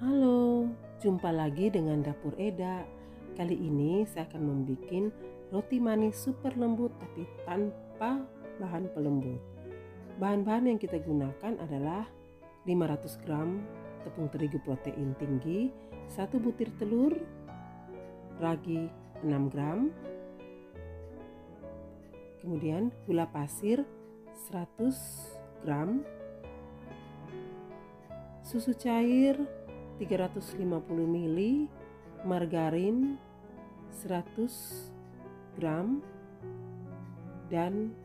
Halo, jumpa lagi dengan Dapur Eda. Kali ini saya akan membuat roti manis super lembut tapi tanpa bahan pelembut. Bahan-bahan yang kita gunakan adalah 500 gram tepung terigu protein tinggi, 1 butir telur, ragi 6 gram, kemudian gula pasir 100 gram, susu cair 350 ml, margarin 100 gram, dan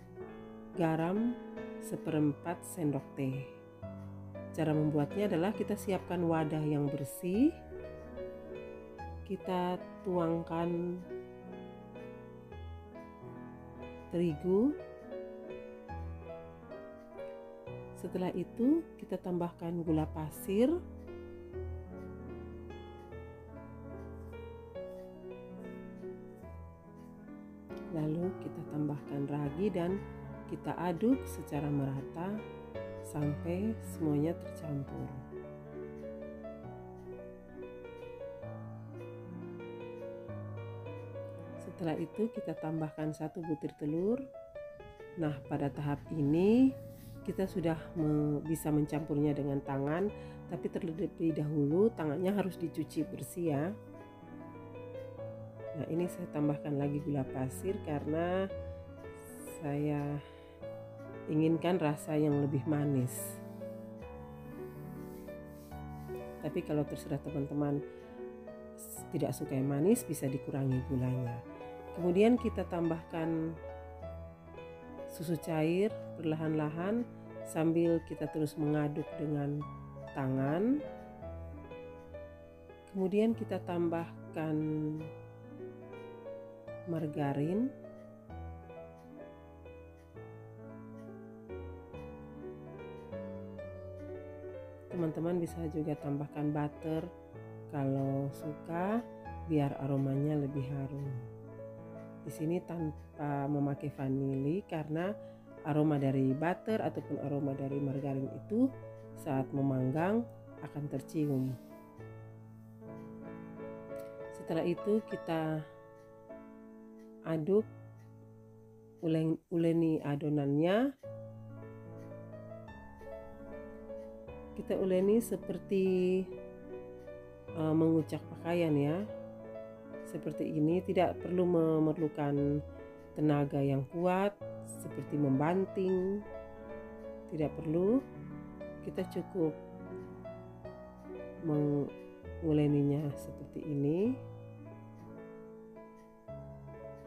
garam 1/4 sendok teh. Cara membuatnya adalah kita siapkan wadah yang bersih, kita tuangkan terigu. Setelah itu kita tambahkan gula pasir, lalu kita tambahkan ragi dan kita aduk secara merata sampai semuanya tercampur. Setelah itu kita tambahkan 1 butir telur. Nah, pada tahap ini kita sudah bisa mencampurnya dengan tangan, tapi terlebih dahulu tangannya harus dicuci bersih ya. Nah, ini saya tambahkan lagi gula pasir karena saya inginkan rasa yang lebih manis. Tapi kalau terserah teman-teman tidak suka yang manis, bisa dikurangi gulanya. Kemudian kita tambahkan susu cair perlahan-lahan sambil kita terus mengaduk dengan tangan. Kemudian kita tambahkan margarin, teman-teman bisa juga tambahkan butter kalau suka biar aromanya lebih harum. Di sini tanpa memakai vanili karena aroma dari butter ataupun aroma dari margarin itu saat memanggang akan tercium. Setelah itu kita aduk, uleni adonannya. Kita uleni seperti mengucak pakaian ya. Seperti ini, tidak perlu memerlukan tenaga yang kuat seperti membanting. Tidak perlu. Kita cukup menguleninya seperti ini.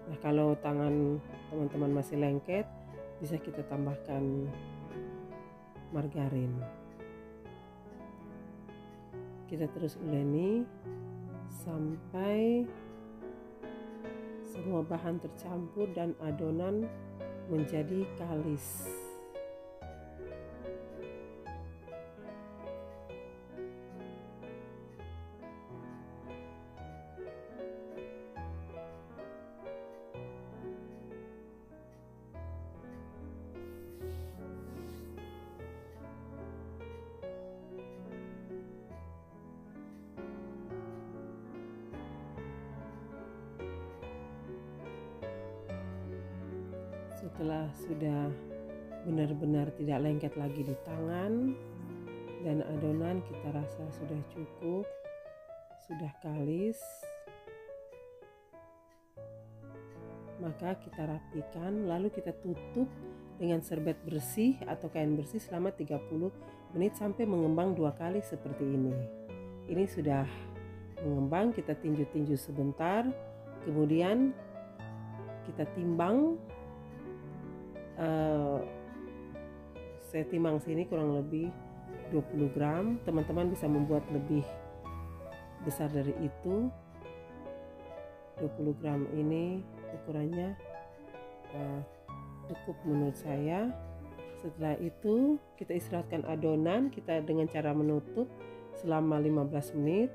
Nah, kalau tangan teman-teman masih lengket, bisa kita tambahkan margarin. Kita terus uleni sampai semua bahan tercampur dan adonan menjadi kalis. Setelah sudah benar-benar tidak lengket lagi di tangan dan adonan kita rasa sudah cukup, sudah kalis, maka kita rapikan, lalu kita tutup dengan serbet bersih atau kain bersih selama 30 menit sampai mengembang 2 kali seperti ini. Ini sudah mengembang, kita tinju-tinju sebentar, kemudian kita timbang. Saya timbang sini kurang lebih 20 gram. Teman-teman bisa membuat lebih besar dari itu. 20 gram ini ukurannya cukup menurut saya. Setelah itu kita istirahatkan adonan kita dengan cara menutup selama 15 menit.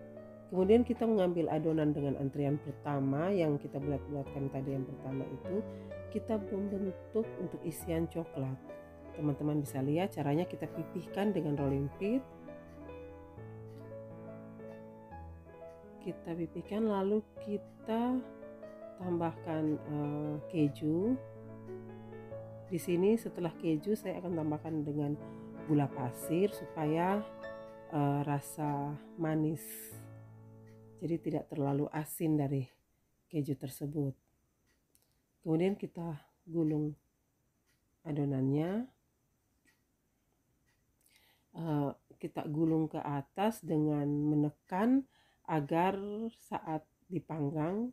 Kemudian kita mengambil adonan dengan antrian pertama yang kita bulat-bulatkan tadi, yang pertama itu kita membentuk untuk isian coklat. Teman-teman bisa lihat caranya, kita pipihkan dengan rolling pin. kita pipihkan, lalu kita tambahkan keju. Di sini setelah keju saya akan tambahkan dengan gula pasir supaya rasa manis, jadi tidak terlalu asin dari keju tersebut. Kemudian kita gulung adonannya, kita gulung ke atas dengan menekan agar saat dipanggang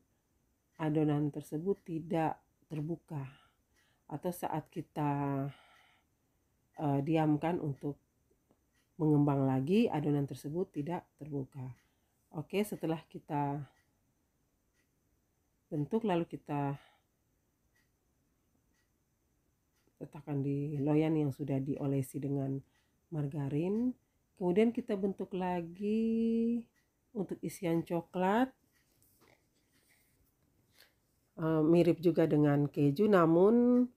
adonan tersebut tidak terbuka, atau saat kita diamkan untuk mengembang lagi adonan tersebut tidak terbuka. Oke, setelah kita bentuk lalu kita letakkan di loyang yang sudah diolesi dengan margarin. Kemudian kita bentuk lagi untuk isian coklat, mirip juga dengan keju, namun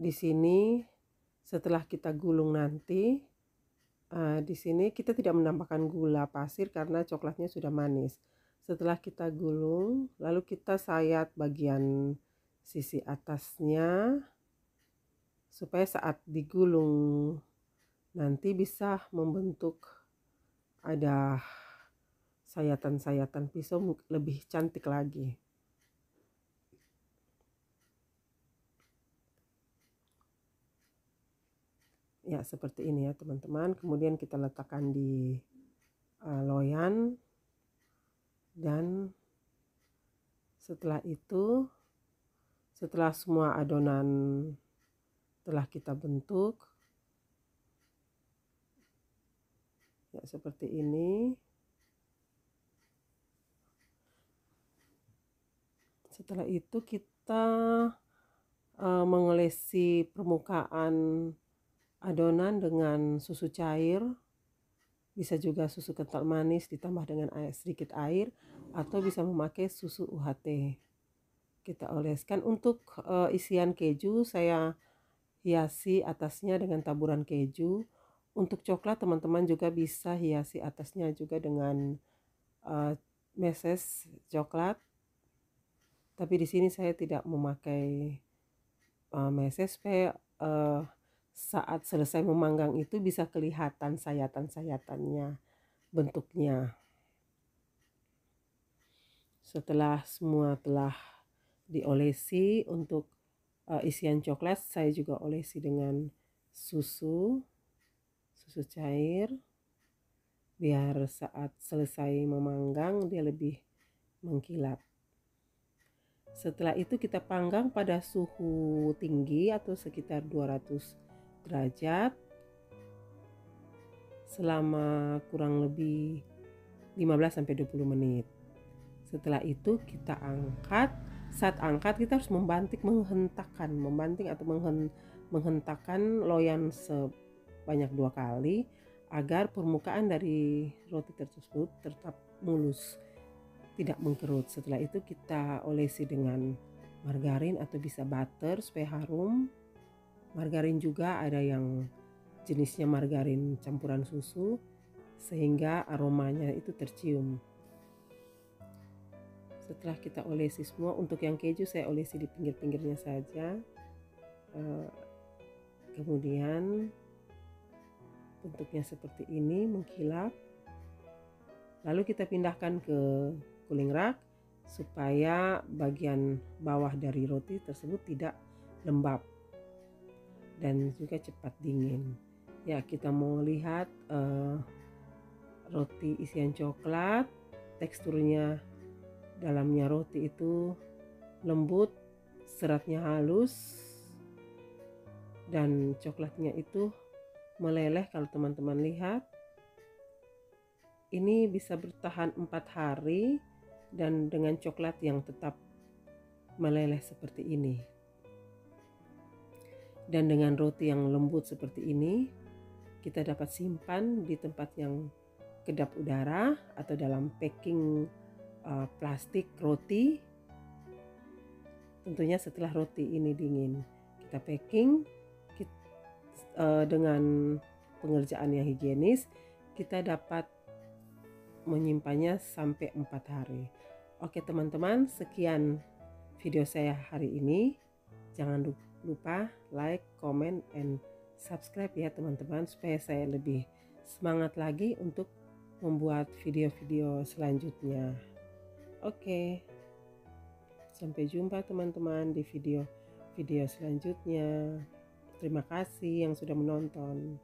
di sini setelah kita gulung nanti, di sini kita tidak menambahkan gula pasir karena coklatnya sudah manis. Setelah kita gulung, lalu kita sayat bagian sisi atasnya supaya saat digulung nanti bisa membentuk ada sayatan-sayatan pisau lebih cantik lagi. Ya, seperti ini ya teman-teman. Kemudian kita letakkan di loyang, dan setelah itu, setelah semua adonan telah kita bentuk, ya seperti ini. Setelah itu kita mengolesi permukaan adonan dengan susu cair, bisa juga susu kental manis ditambah dengan sedikit air, atau bisa memakai susu UHT. Kita oleskan. Untuk isian keju saya hiasi atasnya dengan taburan keju. Untuk coklat teman-teman juga bisa hiasi atasnya juga dengan meses coklat. Tapi di sini saya tidak memakai meses supaya saat selesai memanggang itu bisa kelihatan sayatan-sayatannya, bentuknya. Setelah semua telah diolesi, untuk isian coklat saya juga olesi dengan susu cair, biar saat selesai memanggang dia lebih mengkilap. Setelah itu kita panggang pada suhu tinggi atau sekitar 200 derajat selama kurang lebih 15-20 menit. Setelah itu kita angkat. Saat angkat kita harus membanting atau menghentakkan loyang sebanyak 2 kali agar permukaan dari roti tersebut tetap mulus, tidak mengkerut. Setelah itu kita olesi dengan margarin atau bisa butter supaya harum. Margarin juga ada yang jenisnya margarin campuran susu sehingga aromanya itu tercium. Setelah kita olesi semua, untuk yang keju saya olesi di pinggir-pinggirnya saja. Kemudian bentuknya seperti ini, mengkilap. Lalu kita pindahkan ke cooling rack supaya bagian bawah dari roti tersebut tidak lembab dan juga cepat dingin. Ya, kita mau lihat roti isian coklat, teksturnya dalamnya roti itu lembut, seratnya halus, dan coklatnya itu meleleh. Kalau teman-teman lihat, ini bisa bertahan 4 hari dan dengan coklat yang tetap meleleh seperti ini. Dan dengan roti yang lembut seperti ini, kita dapat simpan di tempat yang kedap udara atau dalam packing plastik roti. Tentunya setelah roti ini dingin, kita packing dengan pengerjaan yang higienis, kita dapat menyimpannya sampai 4 hari. Oke teman-teman, sekian video saya hari ini. Jangan lupa like, comment, and subscribe ya teman-teman, supaya saya lebih semangat lagi untuk membuat video-video selanjutnya. Oke, sampai jumpa teman-teman di video selanjutnya. Terima kasih yang sudah menonton.